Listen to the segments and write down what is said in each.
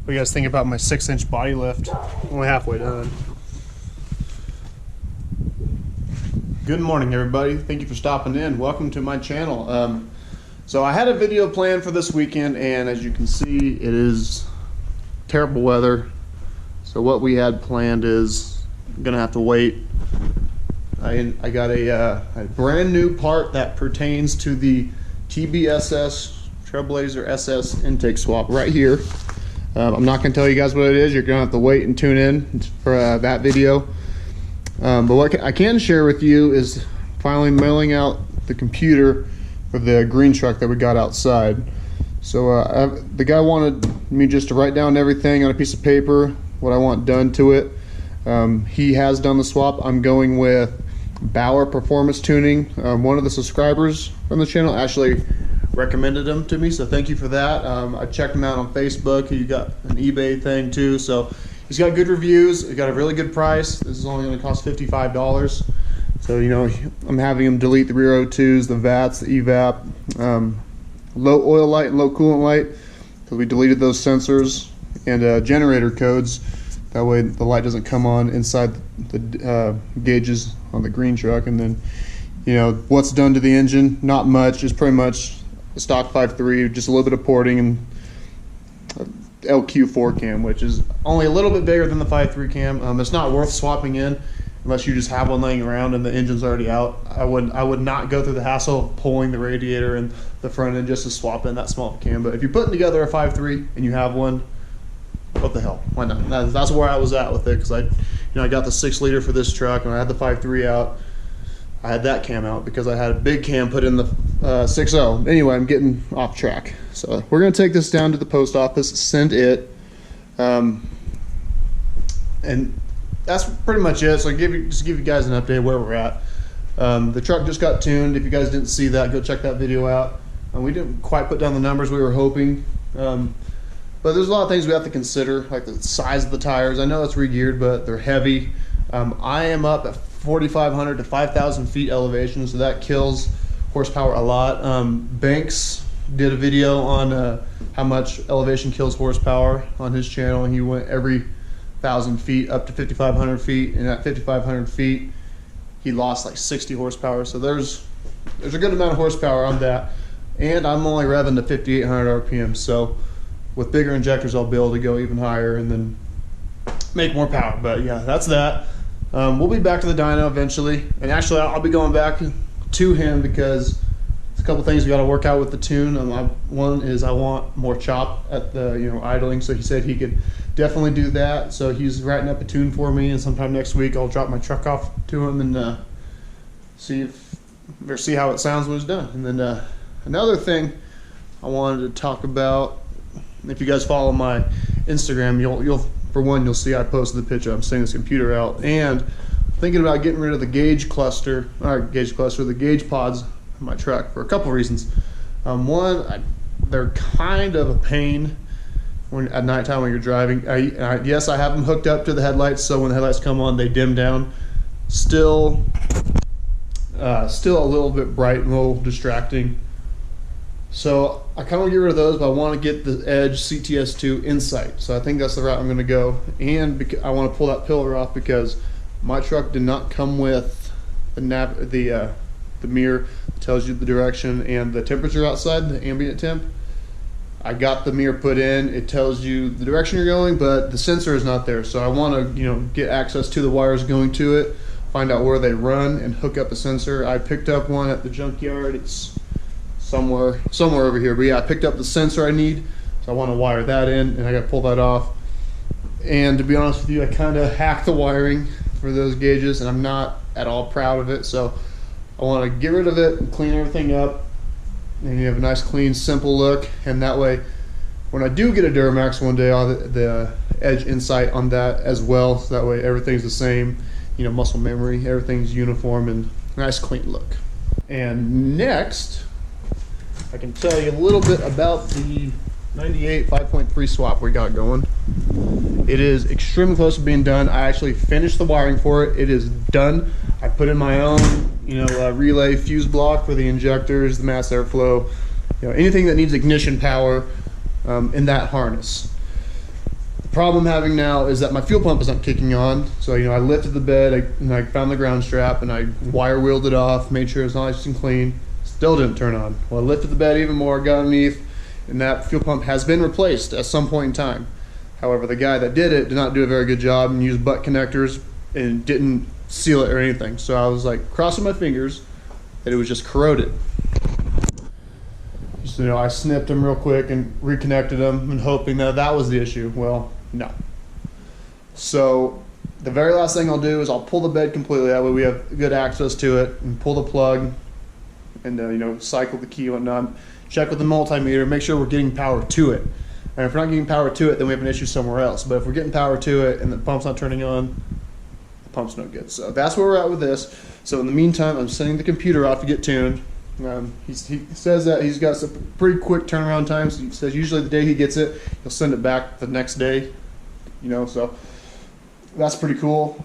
What do you guys think about my 6-inch body lift? Only halfway done. Good morning, everybody. Thank you for stopping in. Welcome to my channel. So I had a video planned for this weekend, and as you can see, it is terrible weather. So what we had planned is gonna have to wait. I got a brand new part that pertains to the TBSS Trailblazer SS intake swap right here. I'm not going to tell you guys what it is. You're going to have to wait and tune in for that video. But what I can share with you is finally mailing out the computer for the green truck that we got outside. So the guy wanted me just to write down everything on a piece of paper, what I want done to it. He has done the swap. I'm going with Bauer Performance Tuning. One of the subscribers from the channel actually recommended him to me, so thank you for that. I checked him out on Facebook. He got an eBay thing too, so he's got good reviews. He got a really good price. This is only going to cost $55. So you know, I'm having him delete the rear O2s, the VATs, the evap, low oil light and low coolant light, because we deleted those sensors, and generator codes. That way the light doesn't come on inside the gauges on the green truck. And then, you know, what's done to the engine? Not much. It's pretty much a stock 5.3, just a little bit of porting and LQ4 cam, which is only a little bit bigger than the 5.3 cam. It's not worth swapping in unless you just have one laying around and the engine's already out. I would not go through the hassle of pulling the radiator and the front end just to swap in that small cam. But if you're putting together a 5.3 and you have one, what the hell? Why not? That's where I was at with it, because I got the 6-liter for this truck, and I had the 5.3 out. I had that cam out because I had a big cam put in the 6.0. Anyway, I'm getting off track. So we're gonna take this down to the post office, send it, and that's pretty much it. So just give you guys an update where we're at. The truck just got tuned. If you guys didn't see that, go check that video out. We didn't quite put down the numbers we were hoping. But there's a lot of things we have to consider, like the size of the tires. I know it's re-geared, but they're heavy. I am up at 4,500 to 5,000 feet elevation, so that kills horsepower a lot. Banks did a video on how much elevation kills horsepower on his channel, and he went every 1,000 feet up to 5,500 feet, and at 5,500 feet, he lost like 60 horsepower. So there's a good amount of horsepower on that, and I'm only revving to 5,800 RPM. So with bigger injectors, I'll be able to go even higher and then make more power. But yeah, that's that. We'll be back to the dyno eventually, and actually I'll be going back to him because there's a couple things we got to work out with the tune. One is I want more chop at the idling, so he said he could definitely do that. So he's writing up a tune for me, and sometime next week I'll drop my truck off to him and see how it sounds when it's done. And then another thing I wanted to talk about. If you guys follow my Instagram, you'll see I posted the picture. I'm setting this computer out, and thinking about getting rid of the gauge the gauge pods in my truck for a couple reasons. One, they're kind of a pain at nighttime when you're driving. Yes, I have them hooked up to the headlights, so when the headlights come on, they dim down. Still a little bit bright and a little distracting. So I kind of want to get rid of those, but I want to get the Edge CTS2 Insight. So I think that's the route I'm going to go. And I want to pull that pillar off because my truck did not come with the mirror that tells you the direction and the temperature outside, the ambient temp. I got the mirror put in. It tells you the direction you're going, but the sensor is not there. So I want to get access to the wires going to it, find out where they run, and hook up a sensor. I picked up one at the junkyard. It's somewhere over here, but yeah, I picked up the sensor I need, so I want to wire that in, and I got to pull that off. And to be honest with you, I kind of hacked the wiring for those gauges, and I'm not at all proud of it. So I want to get rid of it and clean everything up, and you have a nice, clean, simple look. And that way, when I do get a Duramax one day, I'll have the Edge Insight on that as well. So that way, everything's the same, muscle memory, everything's uniform, and nice, clean look. And next, I can tell you a little bit about the 98 5.3 swap we got going. It is extremely close to being done. I actually finished the wiring for it. It is done. I put in my own, relay fuse block for the injectors, the mass airflow, anything that needs ignition power in that harness. problem I'm having now is that my fuel pump isn't kicking on. So, I lifted the bed, I found the ground strap, and I wire wheeled it off, made sure it's nice and clean. Still didn't turn on. Well, I lifted the bed even more, got underneath, and that fuel pump has been replaced at some point in time. However, the guy that did it did not do a very good job and used butt connectors and didn't seal it or anything. So I was like crossing my fingers that it was just corroded. So, I snipped them real quick and reconnected them and hoping that that was the issue. Well, no. So the very last thing I'll do is I'll pull the bed completely. That way we have good access to it, and pull the plug and, cycle the key and whatnot. Check with the multimeter, make sure we're getting power to it. And if we're not getting power to it, then we have an issue somewhere else. But if we're getting power to it and the pump's not turning on, the pump's no good. So that's where we're at with this. So in the meantime, I'm sending the computer off to get tuned. He says that he's got some pretty quick turnaround times. He says usually the day he gets it, he'll send it back the next day. So that's pretty cool.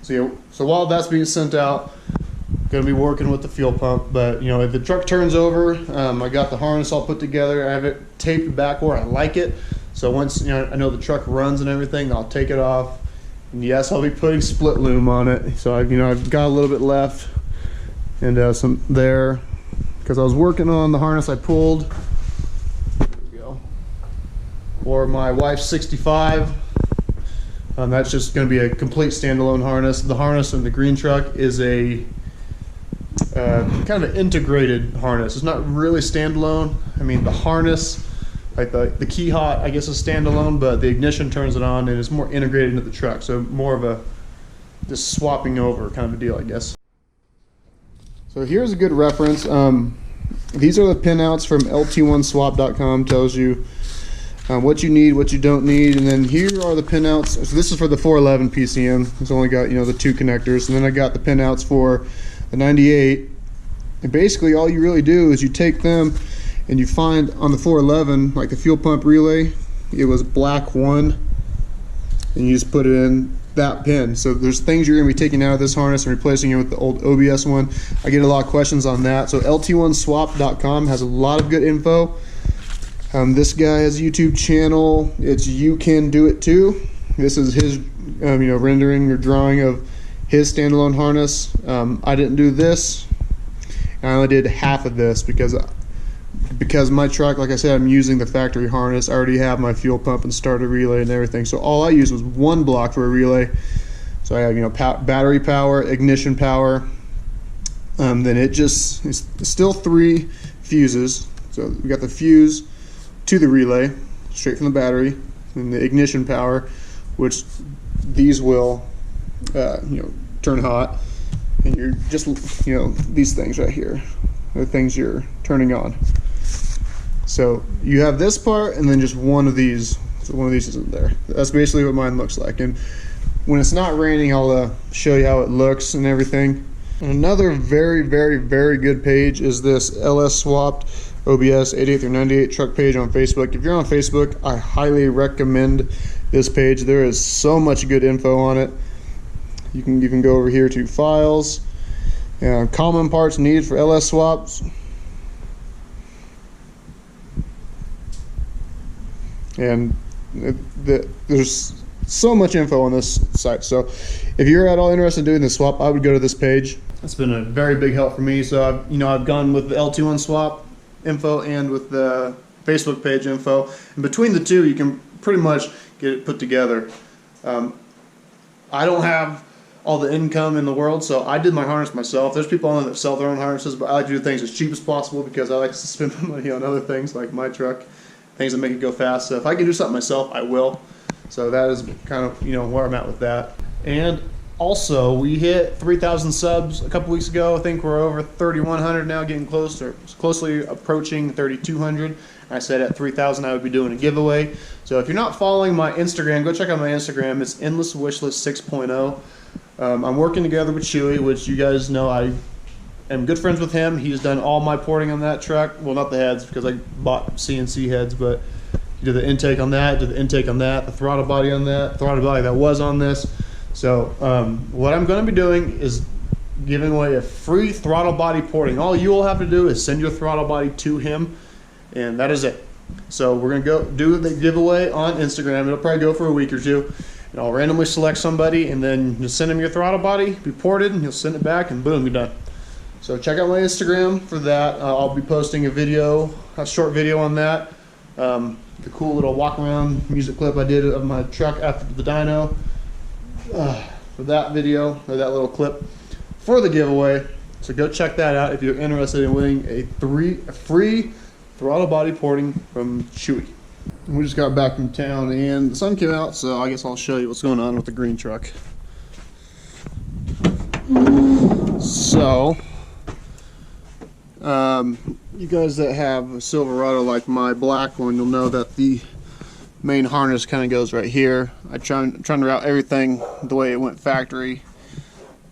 So while that's being sent out, going to be working with the fuel pump. But if the truck turns over, I got the harness all put together. I have it taped back where I like it. So once I know the truck runs and everything, I'll take it off. And yes, I'll be putting split loom on it. So I've got a little bit left. And some there, because I was working on the harness I pulled. There we go. For my wife's 65. That's just going to be a complete standalone harness. The harness in the green truck is a kind of an integrated harness. It's not really standalone. I mean, the harness, like the key hot, I guess is standalone, but the ignition turns it on and it's more integrated into the truck. So more of a just swapping over kind of a deal, I guess. So here's a good reference. These are the pinouts from lt1swap.com. Tells you what you need, what you don't need, and then here are the pinouts. So this is for the 411 PCM. It's only got the 2 connectors, and then I got the pinouts for the 98. And basically, all you really do is you take them and you find on the 411, like the fuel pump relay, it was black 1, and you just put it in that pin. So there's things you're going to be taking out of this harness and replacing it with the old OBS one. I get a lot of questions on that. So lt1swap.com has a lot of good info. This guy has a YouTube channel. It's You Can Do It Too. This is his rendering or drawing of his standalone harness. I didn't do this. I only did half of this because my truck, like I said, I'm using the factory harness. I already have my fuel pump and starter relay and everything. So all I used was one block for a relay. So I have battery power, ignition power. Then it's still 3 fuses. So we got the fuse to the relay, straight from the battery, and the ignition power, which these will turn hot. And you're just these things right here are the things you're turning on. So you have this part and then just one of these. So one of these isn't there. That's basically what mine looks like. And when it's not raining, I'll show you how it looks and everything. And another very, very, very good page is this LS Swapped OBS 88 through 98 truck page on Facebook. If you're on Facebook, I highly recommend this page. There is so much good info on it. You can go over here to files, common parts needed for LS swaps. And there's so much info on this site. So if you're at all interested in doing this swap, I would go to this page. It's been a very big help for me. So I've gone with the LT1 swap info and with the Facebook page info. And between the two, you can pretty much get it put together. I don't have all the income in the world, so I did my harness myself. There's people on there that sell their own harnesses, but I like to do things as cheap as possible because I like to spend my money on other things like my truck, things that make it go fast. So if I can do something myself, I will. So that is kind of where I'm at with that. And also, we hit 3,000 subs a couple weeks ago. I think we're over 3,100 now, getting closely approaching 3,200. I said at 3,000 I would be doing a giveaway. So if you're not following my Instagram, go check out my Instagram. It's Endless Wishlist 6.0. I'm working together with Chewy, which you guys know I am good friends with him. He's done all my porting on that truck. Well, not the heads because I bought CNC heads, but he did the intake on that, did the intake on that, the throttle body on that, throttle body that was on this. So what I'm going to be doing is giving away a free throttle body porting. All you will have to do is send your throttle body to him, and that is it. So we're gonna go do the giveaway on Instagram. It'll probably go for a week or two. And I'll randomly select somebody and then just send them your throttle body, be ported, and you'll send it back and boom, you're done. So check out my Instagram for that. I'll be posting a short video on that. The cool little walk around music clip I did of my truck after the dyno. For that video, or that little clip for the giveaway. So go check that out if you're interested in winning a free throttle body porting from Chewy. We just got back from town and the sun came out, so I guess I'll show you what's going on with the green truck. So, you guys that have a Silverado like my black one, you'll know that the main harness kind of goes right here. I'm trying to route everything the way it went factory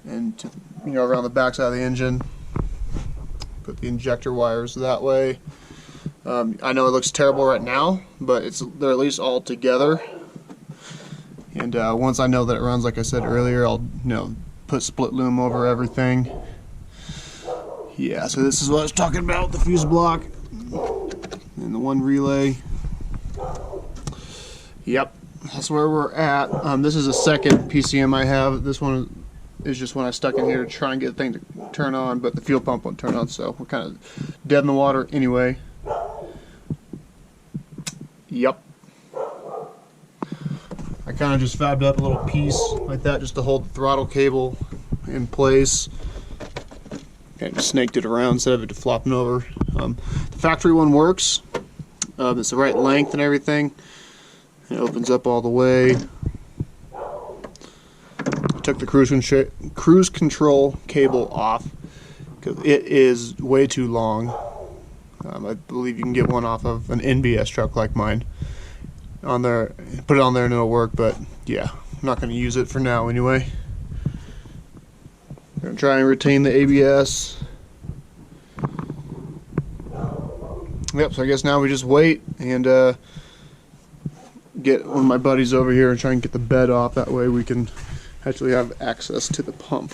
and to, around the back side of the engine. Put the injector wires that way. I know it looks terrible right now, but they're at least all together. And once I know that it runs, like I said earlier, I'll put split loom over everything. Yeah, so this is what I was talking about, the fuse block and the one relay. Yep, that's where we're at. This is a second PCM I have. This one is just when I stuck in here to try and get the thing to turn on, but the fuel pump won't turn on, so we're kind of dead in the water anyway. Yep. I kind of just fabbed up a little piece like that just to hold the throttle cable in place. Kind of snaked it around instead of it flopping over. The factory one works. It's the right length and everything. It opens up all the way. I took the cruise control cable off because it is way too long. I believe you can get one off of an NBS truck like mine. On there, put it on there and it'll work, but yeah, I'm not going to use it for now anyway. I'm going to try and retain the ABS. Yep, so I guess now we just wait and get one of my buddies over here and try and get the bed off. That way we can actually have access to the pump.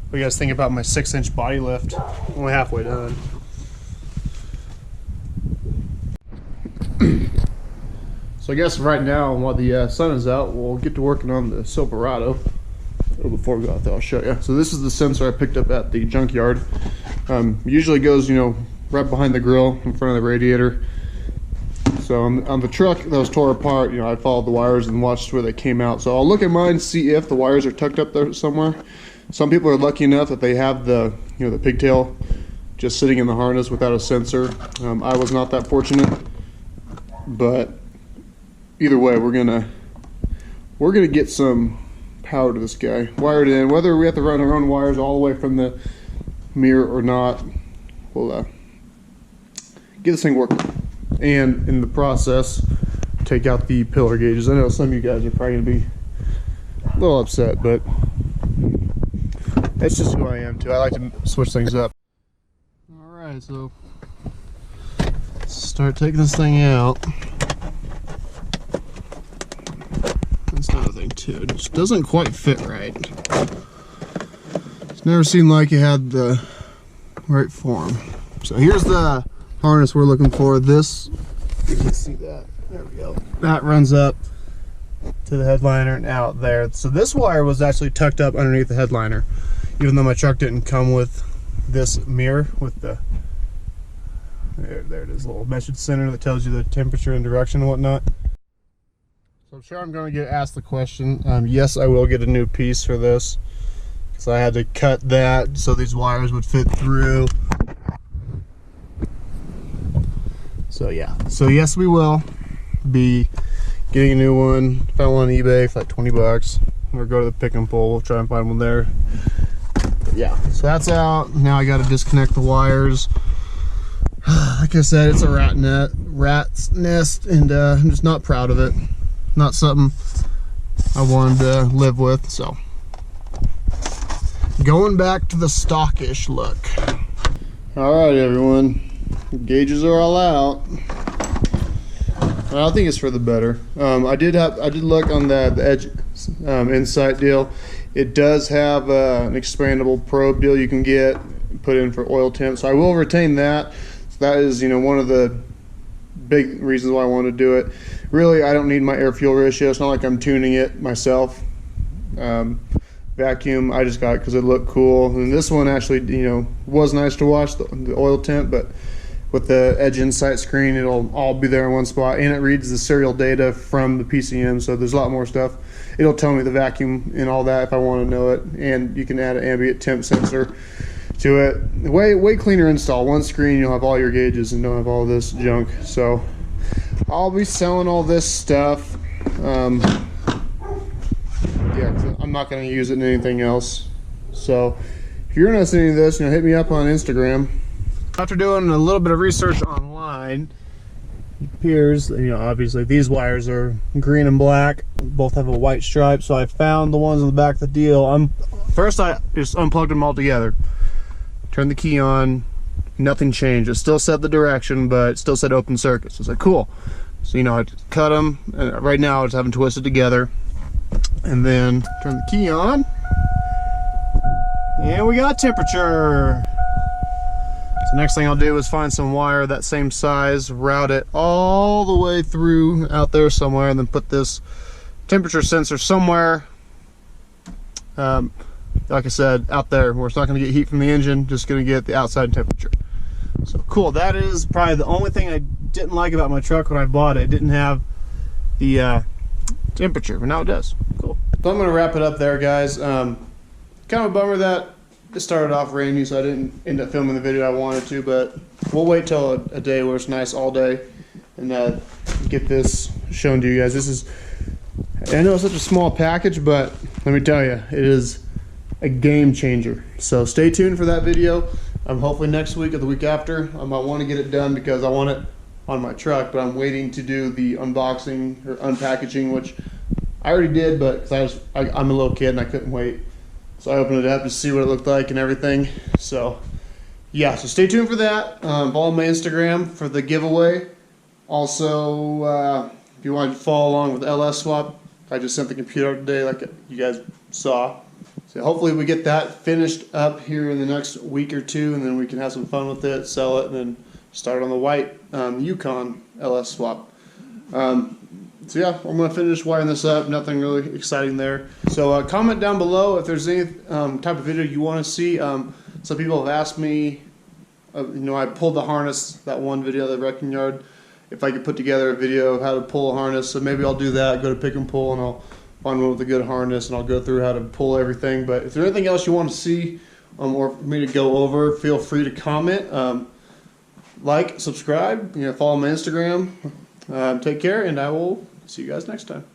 What do you guys think about my 6-inch body lift? Only halfway done. So I guess right now, while the sun is out, we'll get to working on the Silverado. Before we go out there, I'll show you. So this is the sensor I picked up at the junkyard. Usually goes, right behind the grill in front of the radiator. So on the truck that was tore apart, I followed the wires and watched where they came out. So I'll look at mine, see if the wires are tucked up there somewhere. Some people are lucky enough that they have the the pigtail just sitting in the harness without a sensor. I was not that fortunate, but either way, we're gonna get some power to this guy wired in. Whether we have to run our own wires all the way from the mirror or not, we'll get this thing working. And in the process, take out the pillar gauges. I know some of you guys are probably gonna be a little upset, but that's just who I am too. I like to switch things up. Alright, so let's start taking this thing out. That's another thing too. It just doesn't quite fit right. It's never seemed like it had the right form. So here's the harness we're looking for. This, you can see that. There we go. That runs up to the headliner and out there. So this wire was actually tucked up underneath the headliner, even though my truck didn't come with this mirror with the there it is, a little message center that tells you the temperature and direction and whatnot. So I'm sure I'm going to get asked the question. Yes, I will get a new piece for this because I had to cut that so these wires would fit through. So yeah, so yes, we will be getting a new one. Found one on eBay for like 20 bucks. Or go to the pick and pull. We'll try and find one there. But yeah, so that's out. Now I got to disconnect the wires. Like I said, it's a rat's nest, and I'm just not proud of it. Not something I wanted to live with. So going back to the stockish look. All right, everyone. The gauges are all out. I think it's for the better. I did look on the Edge Insight deal. It does have an expandable probe deal you can get put in for oil temp, so I will retain that. So that is, one of the big reasons why I want to do it. Really, I don't need my air fuel ratio. It's not like I'm tuning it myself. Vacuum, I just got it because it looked cool, and this one actually, was nice to watch the oil temp, but with the Edge Insight screen, it'll all be there in one spot, and it reads the serial data from the PCM, so there's a lot more stuff. It'll tell me the vacuum and all that if I want to know it, and you can add an ambient temp sensor to it. Way cleaner install. One screen, you'll have all your gauges and don't have all this junk. So I'll be selling all this stuff. Yeah, 'cause I'm not going to use it in anything else. So if you're interested in this, hit me up on Instagram. After doing a little bit of research online, it appears, obviously these wires are green and black. Both have a white stripe, so I found the ones on the back of the deal. First I just unplugged them all together. Turned the key on, nothing changed. It still said the direction, but it still said open circuit. So it's like, cool. So, I cut them, and right now I just have them twisted together. And then turn the key on, and we got temperature. So next thing I'll do is find some wire that same size, route it all the way through out there somewhere, and then put this temperature sensor somewhere, like I said, out there where it's not going to get heat from the engine, just going to get the outside temperature. So cool. That is probably the only thing I didn't like about my truck when I bought it. It didn't have the temperature, but now it does. Cool. So I'm going to wrap it up there, guys. Kind of a bummer that it started off rainy, so I didn't end up filming the video I wanted to, but we'll wait till a day where it's nice all day and get this shown to you guys. This is, I know it's such a small package, but let me tell you, it is a game changer. So stay tuned for that video. Hopefully next week or the week after. I want to get it done because I want it on my truck, but I'm waiting to do the unboxing or unpackaging, which I already did, but because I'm a little kid and I couldn't wait. So I opened it up to see what it looked like and everything. So yeah, so stay tuned for that. Follow my Instagram for the giveaway. Also, if you want to follow along with LS Swap, I just sent the computer today like you guys saw. So hopefully we get that finished up here in the next week or two, and then we can have some fun with it, sell it, and then start on the white Yukon LS Swap. So yeah, I'm going to finish wiring this up. Nothing really exciting there. So comment down below if there's any type of video you want to see. Some people have asked me, I pulled the harness, that one video, the wrecking yard, if I could put together a video of how to pull a harness. So maybe I'll do that, go to Pick and Pull, and I'll find one with a good harness, and I'll go through how to pull everything. But if there's anything else you want to see or for me to go over, feel free to comment. Like, subscribe, follow my Instagram. Take care, and I will see you guys next time.